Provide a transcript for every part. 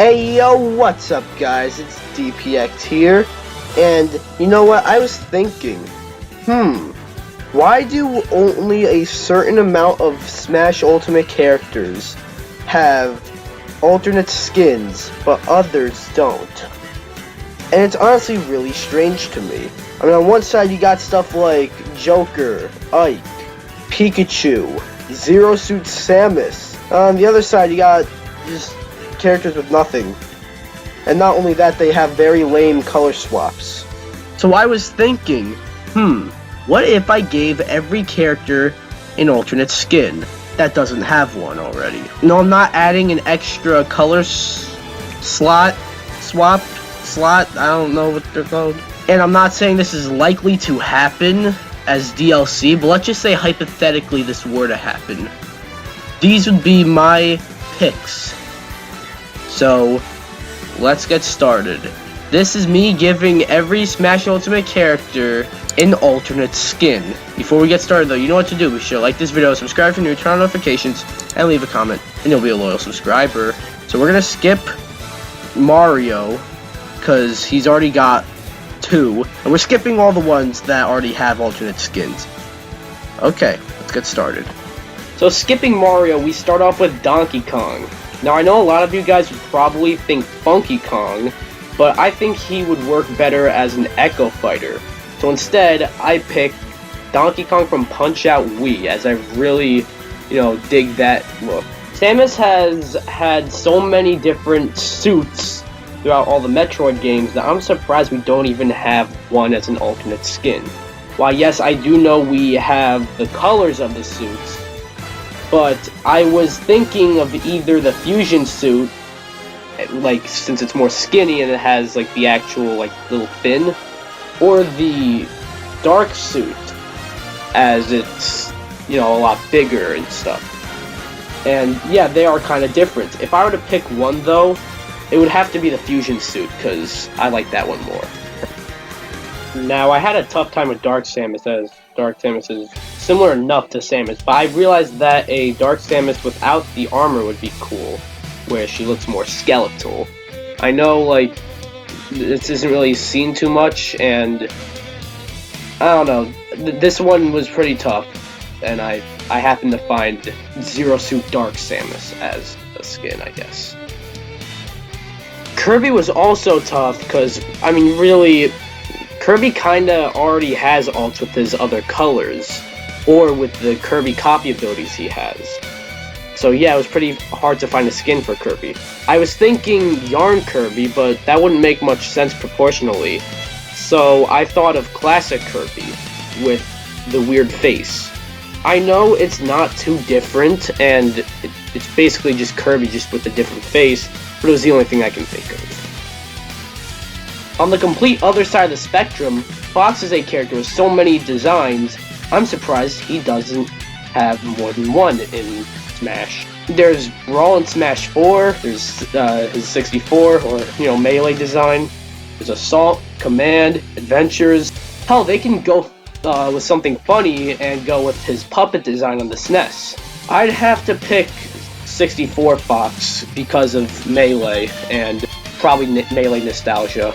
Hey yo, what's up guys? It's DPX here, and you know what? I was thinking, why do only a certain amount of Smash Ultimate characters have alternate skins, but others don't? And it's honestly really strange to me. I mean, on one side you got stuff like Joker, Ike, Pikachu, Zero Suit Samus. On the other side you got just characters with nothing. And not only that, they have very lame color swaps. So I was thinking, what if I gave every character an alternate skin that doesn't have one already? No, I'm not adding an extra color swap, I don't know what they're called. And I'm not saying this is likely to happen as DLC, but let's just say hypothetically this were to happen. These would be my picks. So, let's get started. This is me giving every Smash Ultimate character an alternate skin. Before we get started though, you know what to do. Be sure to like this video, subscribe if you're new, turn on notifications, and leave a comment, and you'll be a loyal subscriber. So we're gonna skip Mario, because he's already got 2, and we're skipping all the ones that already have alternate skins. Okay, let's get started. So skipping Mario, we start off with Donkey Kong. Now, I know a lot of you guys would probably think Funky Kong, but I think he would work better as an Echo Fighter. So instead, I picked Donkey Kong from Punch-Out Wii, as I really, dig that look. Samus has had so many different suits throughout all the Metroid games that I'm surprised we don't even have one as an alternate skin. While yes, I do know we have the colors of the suits, but I was thinking of either the fusion suit, like since it's more skinny and it has like the actual like little fin, or the dark suit as it's a lot bigger and stuff. And yeah, they are kind of different. If I were to pick one though, it would have to be the fusion suit because I like that one more. Now, I had a tough time with Dark Samus, as Dark Samus is similar enough to Samus, but I realized that a Dark Samus without the armor would be cool, where she looks more skeletal. I know, like, this isn't really seen too much, and I don't know, this one was pretty tough, and I happened to find Zero Suit Dark Samus as a skin, I guess. Kirby was also tough, because, I mean, really, Kirby kinda already has alts with his other colors, or with the Kirby copy abilities he has. So yeah, it was pretty hard to find a skin for Kirby. I was thinking Yarn Kirby, but that wouldn't make much sense proportionally. So I thought of Classic Kirby, with the weird face. I know it's not too different, and it's basically just Kirby just with a different face, but it was the only thing I can think of. On the complete other side of the spectrum, Fox is a character with so many designs, I'm surprised he doesn't have more than one in Smash. There's Brawl in Smash 4, there's his 64, or, melee design, there's Assault, Command, Adventures. Hell, they can go with something funny and go with his puppet design on the SNES. I'd have to pick 64 Fox because of Melee, and probably Melee nostalgia.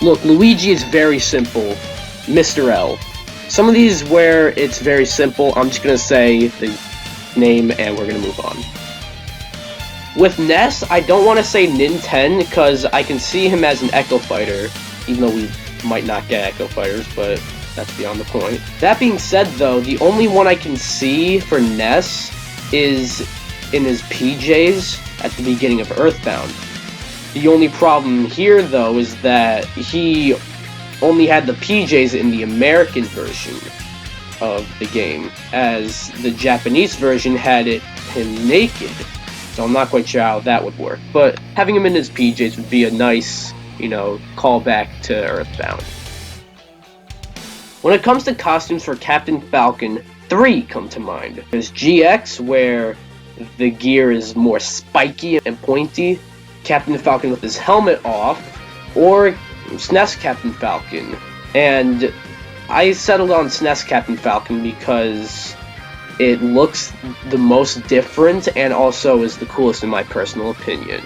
Look, Luigi is very simple. Mr. L. Some of these where it's very simple, I'm just gonna say the name and we're gonna move on. With Ness, I don't want to say Ninten because I can see him as an Echo Fighter, even though we might not get Echo Fighters, but that's beyond the point. That being said though, the only one I can see for Ness is in his PJs at the beginning of Earthbound. The only problem here, though, is that he only had the PJs in the American version of the game, as the Japanese version had him naked. So I'm not quite sure how that would work. But having him in his PJs would be a nice, callback to Earthbound. When it comes to costumes for Captain Falcon, 3 come to mind. There's GX, where the gear is more spiky and pointy, Captain Falcon with his helmet off, or SNES Captain Falcon. And I settled on SNES Captain Falcon because it looks the most different and also is the coolest in my personal opinion.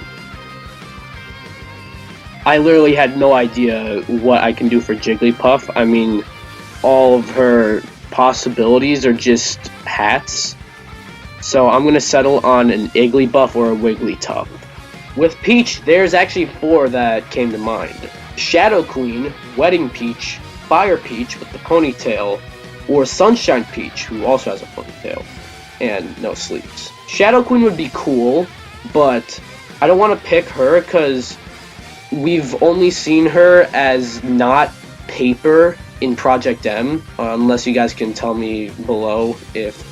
I literally had no idea what I can do for Jigglypuff. I mean, all of her possibilities are just hats. So I'm going to settle on an Igglybuff or a Wigglytuff. With Peach, there's actually 4 that came to mind. Shadow Queen, Wedding Peach, Fire Peach with the ponytail, or Sunshine Peach, who also has a ponytail and no sleeves. Shadow Queen would be cool, but I don't want to pick her because we've only seen her as not paper in Project M, unless you guys can tell me below if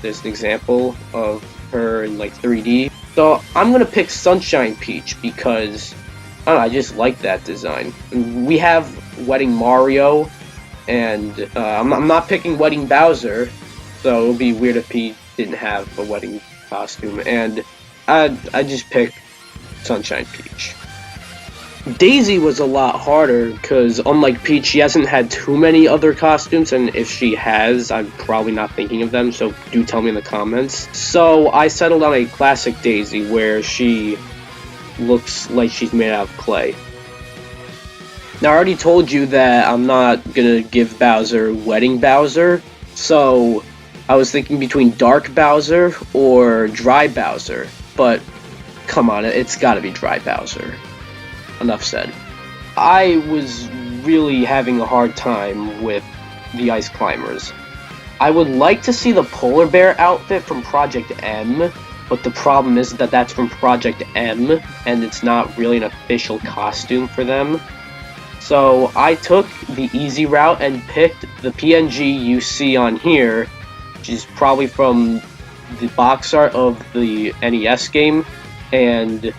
there's an example of her in like 3D. So I'm gonna pick Sunshine Peach because I don't know, I just like that design. We have Wedding Mario, and I'm not picking Wedding Bowser, so it would be weird if he didn't have a wedding costume. And I just picked Sunshine Peach. Daisy was a lot harder because, unlike Peach, she hasn't had too many other costumes, and if she has, I'm probably not thinking of them, so do tell me in the comments. So I settled on a classic Daisy where she looks like she's made out of clay. Now, I already told you that I'm not gonna give Bowser Wedding Bowser, so I was thinking between Dark Bowser or Dry Bowser, but come on, it's gotta be Dry Bowser. Enough said. I was really having a hard time with the Ice Climbers. I would like to see the Polar Bear outfit from Project M, but the problem is that that's from Project M, and it's not really an official costume for them. So I took the easy route and picked the PNG you see on here, which is probably from the box art of the NES game, and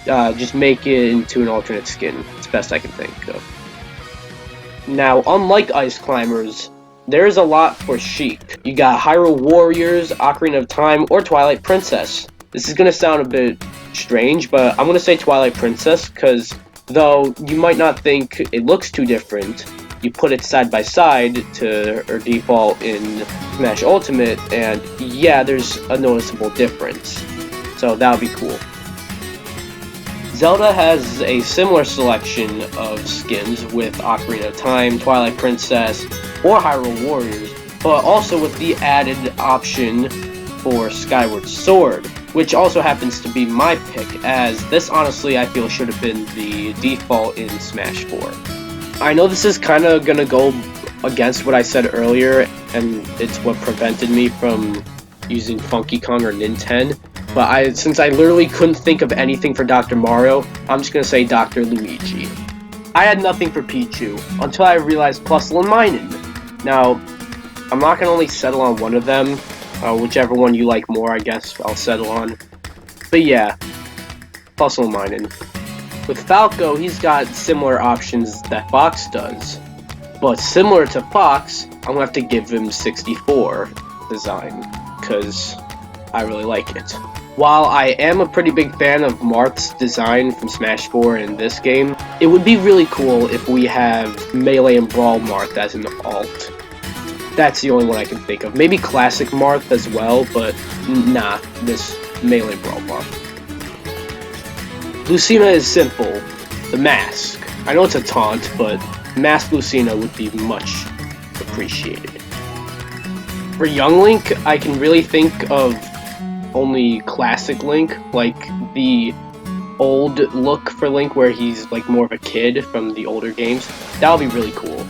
just make it into an alternate skin. It's the best I can think of. Now, unlike Ice Climbers, there's a lot for Sheik. You got Hyrule Warriors, Ocarina of Time, or Twilight Princess. This is going to sound a bit strange, but I'm going to say Twilight Princess, because though you might not think it looks too different, you put it side by side to her default in Smash Ultimate, and yeah, there's a noticeable difference. So that would be cool. Zelda has a similar selection of skins with Ocarina of Time, Twilight Princess, or Hyrule Warriors, but also with the added option for Skyward Sword, which also happens to be my pick, as this honestly I feel should have been the default in Smash 4. I know this is kind of going to go against what I said earlier, and it's what prevented me from using Funky Kong or Nintendo. But since I literally couldn't think of anything for Dr. Mario, I'm just gonna say Dr. Luigi. I had nothing for Pichu, until I realized Plusle and Minun. Now, I'm not gonna only settle on one of them, whichever one you like more, I guess I'll settle on. But yeah, Plusle and Minun. With Falco, he's got similar options that Fox does. But similar to Fox, I'm gonna have to give him 64 design, because I really like it. While I am a pretty big fan of Marth's design from Smash 4 in this game, it would be really cool if we have Melee and Brawl Marth as an alt. That's the only one I can think of. Maybe Classic Marth as well, but nah, this Melee Brawl Marth. Lucina is simple. The mask. I know it's a taunt, but Masked Lucina would be much appreciated. For Young Link, I can really think of only classic Link, like the old look for Link where he's like more of a kid from the older games. That would be really cool.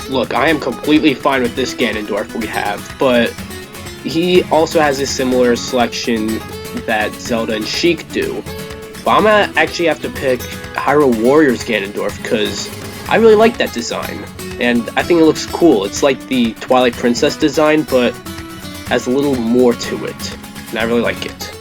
Look, I am completely fine with this Ganondorf we have, but he also has a similar selection that Zelda and Sheik do. But I'm gonna actually have to pick Hyrule Warriors Ganondorf because I really like that design, and I think it looks cool. It's like the Twilight Princess design, but has a little more to it, and I really like it.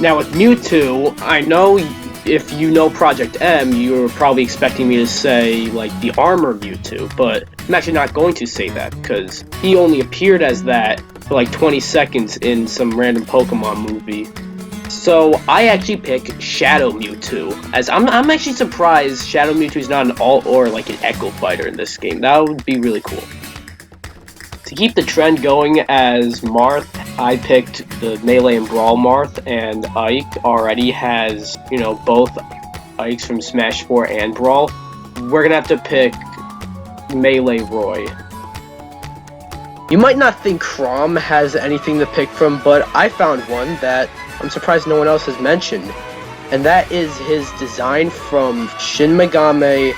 Now with Mewtwo, I know if you know Project M, you're probably expecting me to say, like, the Armor Mewtwo, but I'm actually not going to say that, because he only appeared as that for like 20 seconds in some random Pokemon movie. So I actually pick Shadow Mewtwo, as I'm actually surprised Shadow Mewtwo is not an alt or like an Echo Fighter in this game. That would be really cool. To keep the trend going as Marth, I picked the Melee and Brawl Marth, and Ike already has, you know, both Ikes from Smash 4 and Brawl, we're gonna have to pick Melee Roy. You might not think Chrom has anything to pick from, but I found one that I'm surprised no one else has mentioned. And that is his design from Shin Megami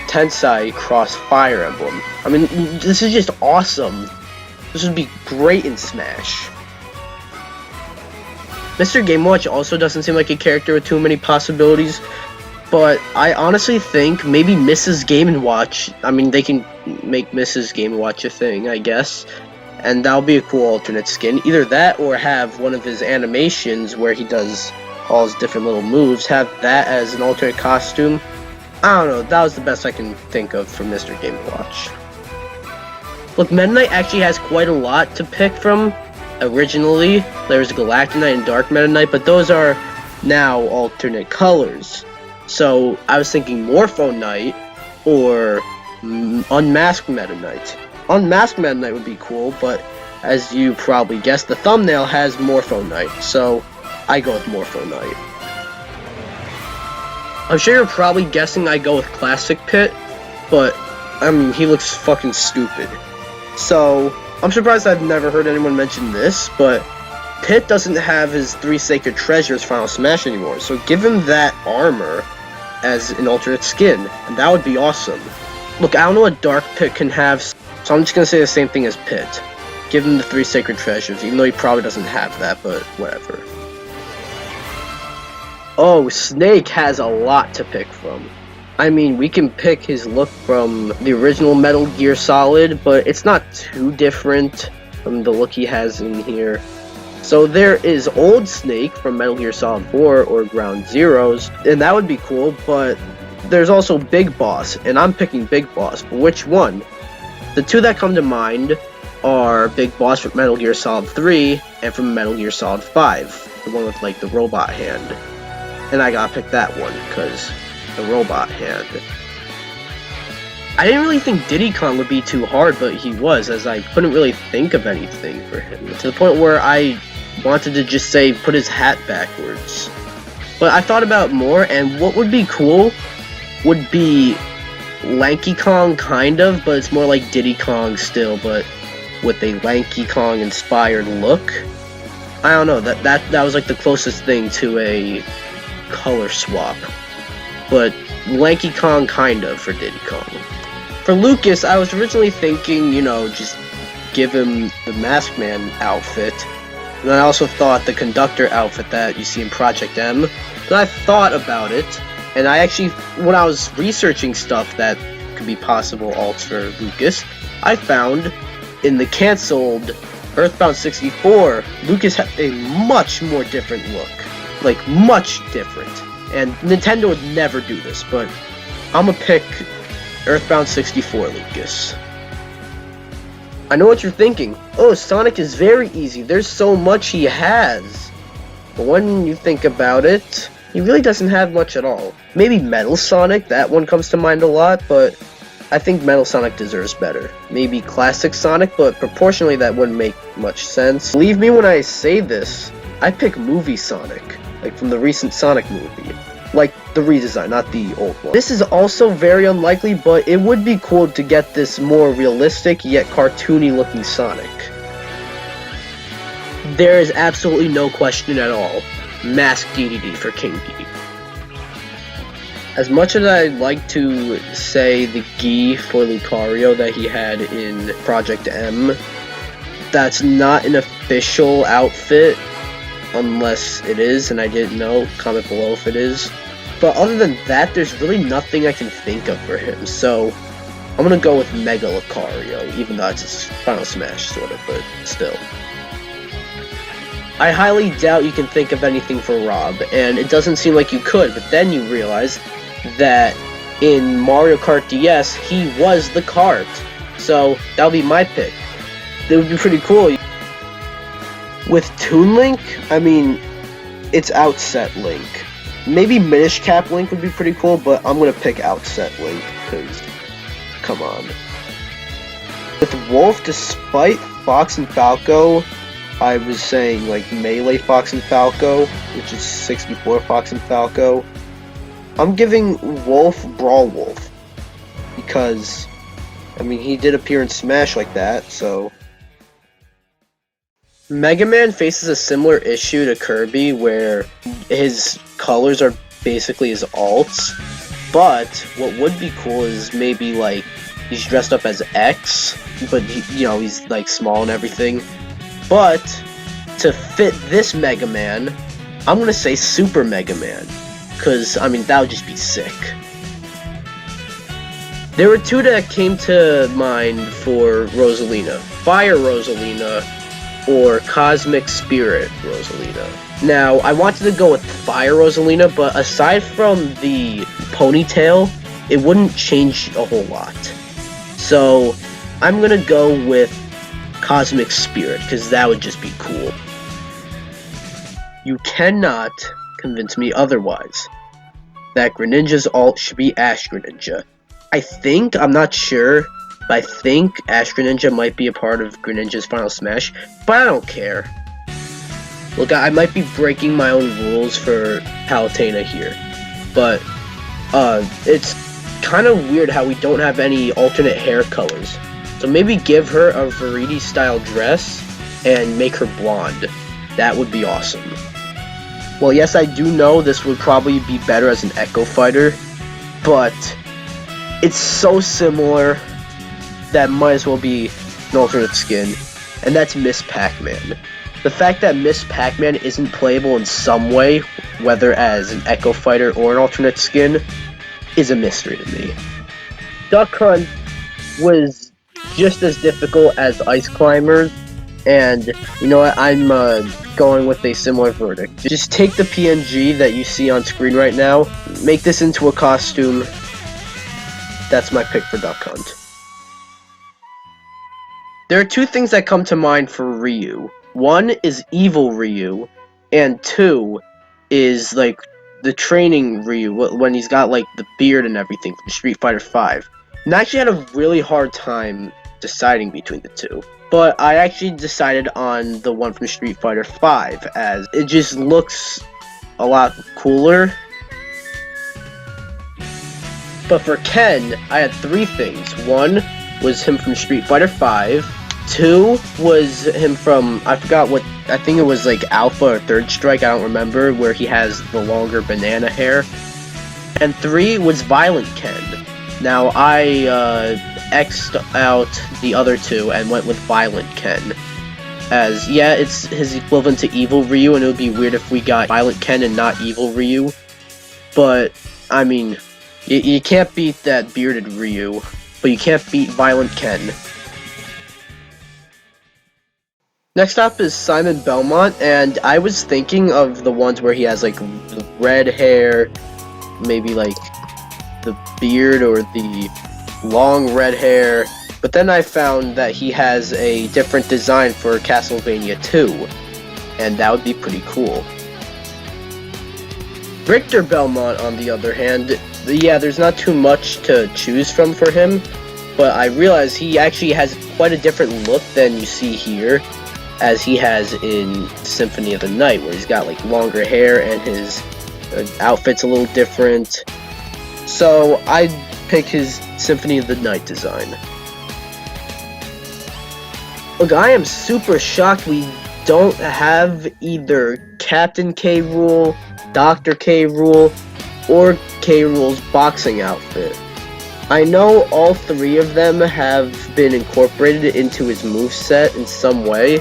Tensei Cross Fire Emblem. I mean, this is just awesome. This would be great in Smash. Mr. Game & Watch also doesn't seem like a character with too many possibilities, but I honestly think maybe Mrs. Game & Watch, I mean, they can make Mrs. Game & Watch a thing, I guess, and that'll be a cool alternate skin. Either that or have one of his animations where he does all his different little moves, have that as an alternate costume. I don't know, that was the best I can think of for Mr. Game & Watch. Look, Meta Knight actually has quite a lot to pick from. Originally, there was Galactic Knight and Dark Meta Knight, but those are now alternate colors. So, I was thinking Morpho Knight or Unmasked Meta Knight. Unmasked Meta Knight would be cool, but as you probably guessed, the thumbnail has Morpho Knight, so I go with Morpho Knight. I'm sure you're probably guessing I go with Classic Pit, but, I mean, he looks fucking stupid. So, I'm surprised I've never heard anyone mention this, but Pit doesn't have his 3 Sacred Treasures Final Smash anymore, so give him that armor as an alternate skin, and that would be awesome. Look, I don't know what Dark Pit can have, so I'm just gonna say the same thing as Pit. Give him the 3 Sacred Treasures, even though he probably doesn't have that, but whatever. Oh, Snake has a lot to pick from. I mean, we can pick his look from the original Metal Gear Solid, but it's not too different from the look he has in here. So there is Old Snake from Metal Gear Solid 4 or Ground Zeroes, and that would be cool, but there's also Big Boss, and I'm picking Big Boss, but which one? The two that come to mind are Big Boss from Metal Gear Solid 3 and from Metal Gear Solid 5, the one with like the robot hand. And I gotta pick that one, because the robot hand. I didn't really think Diddy Kong would be too hard, but he was, as I couldn't really think of anything for him. To the point where I wanted to just say, put his hat backwards. But I thought about more, and what would be cool would be Lanky Kong, kind of, but it's more like Diddy Kong still, but with a Lanky Kong inspired look. I don't know, that was like the closest thing to a color swap. But Lanky Kong kind of for Diddy Kong. For Lucas, I was originally thinking, you know, just give him the Masked Man outfit. And I also thought the conductor outfit that you see in Project M. But I thought about it, and I actually, when I was researching stuff that could be possible alts for Lucas, I found in the cancelled Earthbound 64, Lucas had a much more different look. Like, much different. And Nintendo would never do this, but I'm gonna pick Earthbound 64 Lucas. I know what you're thinking. Oh, Sonic is very easy. There's so much he has. But when you think about it, he really doesn't have much at all. Maybe Metal Sonic, that one comes to mind a lot, but I think Metal Sonic deserves better. Maybe Classic Sonic, but proportionally that wouldn't make much sense. Believe me when I say this, I pick Movie Sonic. Like from the recent Sonic movie. Like the redesign, not the old one. This is also very unlikely, but it would be cool to get this more realistic yet cartoony looking Sonic. There is absolutely no question at all. Masked DDD for King D. As much as I'd like to say the gi for Lucario that he had in Project M, that's not an official outfit. Unless it is, and I didn't know, comment below if it is. But other than that, there's really nothing I can think of for him, so I'm gonna go with Mega Lucario, even though it's his Final Smash, sort of, but still. I highly doubt you can think of anything for Rob, and it doesn't seem like you could, but then you realize that in Mario Kart DS, he was the cart, so that'll be my pick. It would be pretty cool. With Toon Link, I mean, it's Outset Link. Maybe Minish Cap Link would be pretty cool, but I'm gonna pick Outset Link, because, come on. With Wolf, despite Fox and Falco, I was saying, like, Melee Fox and Falco, which is 64 Fox and Falco. I'm giving Wolf Brawl Wolf. Because, I mean, he did appear in Smash like that, so... Mega Man faces a similar issue to Kirby, where his colors are basically his alts. But what would be cool is maybe, like, he's dressed up as X, but, he's, like, small and everything. But, to fit this Mega Man, I'm gonna say Super Mega Man. Because, I mean, that would just be sick. There were two that came to mind for Rosalina. Fire Rosalina, or Cosmic Spirit Rosalina. Now, I wanted to go with Fire Rosalina, but aside from the ponytail, it wouldn't change a whole lot. So, I'm gonna go with Cosmic Spirit, because that would just be cool. You cannot convince me otherwise. That Greninja's alt should be Ash Greninja. I'm not sure, but I think Ash Greninja might be a part of Greninja's Final Smash, but I don't care. Look, I might be breaking my own rules for Palutena here, but it's kind of weird how we don't have any alternate hair colors. So maybe give her a Viridi style dress and make her blonde. That would be awesome. Well, yes, I do know this would probably be better as an Echo Fighter, but it's so similar that might as well be an alternate skin, and that's Miss Pac-Man. The fact that Miss Pac-Man isn't playable in some way, whether as an Echo Fighter or an alternate skin, is a mystery to me. Duck Hunt was just as difficult as Ice Climbers, and you know what, I'm going with a similar verdict. Just take the PNG that you see on screen right now, make this into a costume. That's my pick for Duck Hunt. There are two things that come to mind for Ryu. One is Evil Ryu, and two is, like, the training Ryu, when he's got, like, the beard and everything from Street Fighter V. And I actually had a really hard time deciding between the two. But I actually decided on the one from Street Fighter V, as it just looks a lot cooler. But for Ken, I had three things. One was him from Street Fighter V. Two was him from, I think it was like Alpha or Third Strike, I don't remember, where he has the longer banana hair. And three was Violent Ken. Now, I X'd out the other two and went with Violent Ken. As, yeah, it's his equivalent to Evil Ryu, and it would be weird if we got Violent Ken and not Evil Ryu. But, I mean, you can't beat that bearded Ryu, but you can't beat Violent Ken. Next up is Simon Belmont, and I was thinking of the ones where he has, like, the red hair, maybe, like, the beard or the long red hair, but then I found that he has a different design for Castlevania 2, and that would be pretty cool. Richter Belmont, on the other hand, yeah, there's not too much to choose from for him, but I realize he actually has quite a different look than you see here, as he has in Symphony of the Night, where he's got, like, longer hair and his outfit's a little different. So I'd pick his Symphony of the Night design. Look, I am super shocked we don't have either Captain K. Rool, Dr. K. Rool, or K. Rool's boxing outfit. I know all three of them have been incorporated into his moveset in some way,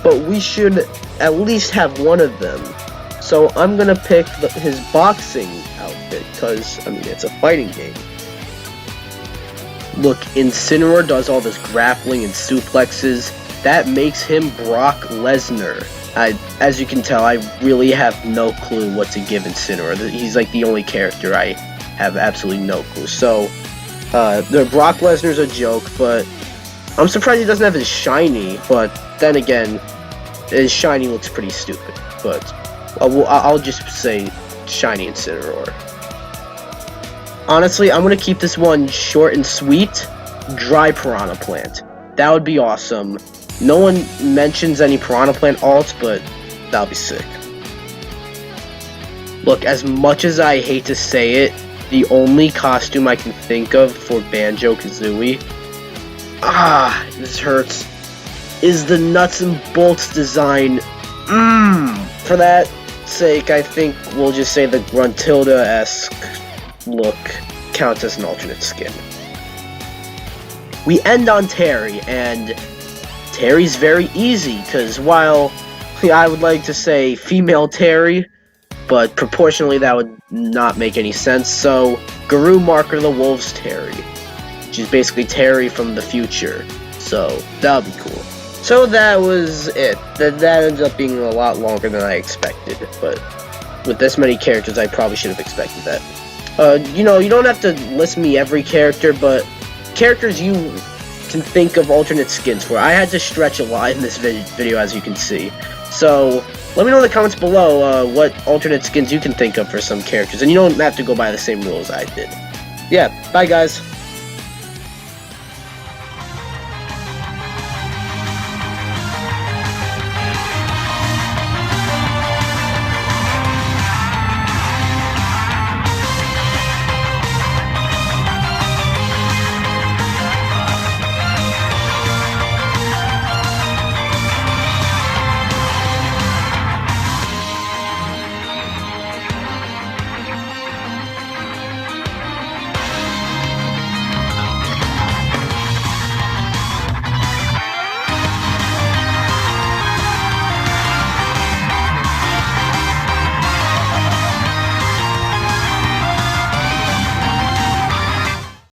but we should at least have one of them. So I'm gonna pick his boxing outfit, because, I mean, it's a fighting game. Look, Incineroar does all this grappling and suplexes. That makes him Brock Lesnar. As you can tell, I really have no clue what to give Incineroar. He's like the only character I have absolutely no clue. So, the Brock Lesnar's a joke, but I'm surprised he doesn't have his shiny, but then again, his shiny looks pretty stupid. But I'll just say shiny Incineroar. Honestly, I'm gonna keep this one short and sweet. Dry Piranha Plant. That would be awesome. No one mentions any Piranha Plant alts, but that would be sick. Look, as much as I hate to say it, the only costume I can think of for Banjo-Kazooie, this hurts, is the nuts and bolts design. For that sake, I think we'll just say the Gruntilda-esque look counts as an alternate skin. We end on Terry, and Terry's very easy, because while I would like to say female Terry, but proportionally that would not make any sense, so Guru Marker the Wolves Terry, which is basically Terry from the future, so that would be cool. So that was it. That ended up being a lot longer than I expected, but with this many characters I probably should have expected that. You don't have to list me every character, but characters you can think of alternate skins for. I had to stretch a lot in this video, as you can see. So let me know in the comments below what alternate skins you can think of for some characters, and you don't have to go by the same rules I did. Yeah, bye guys.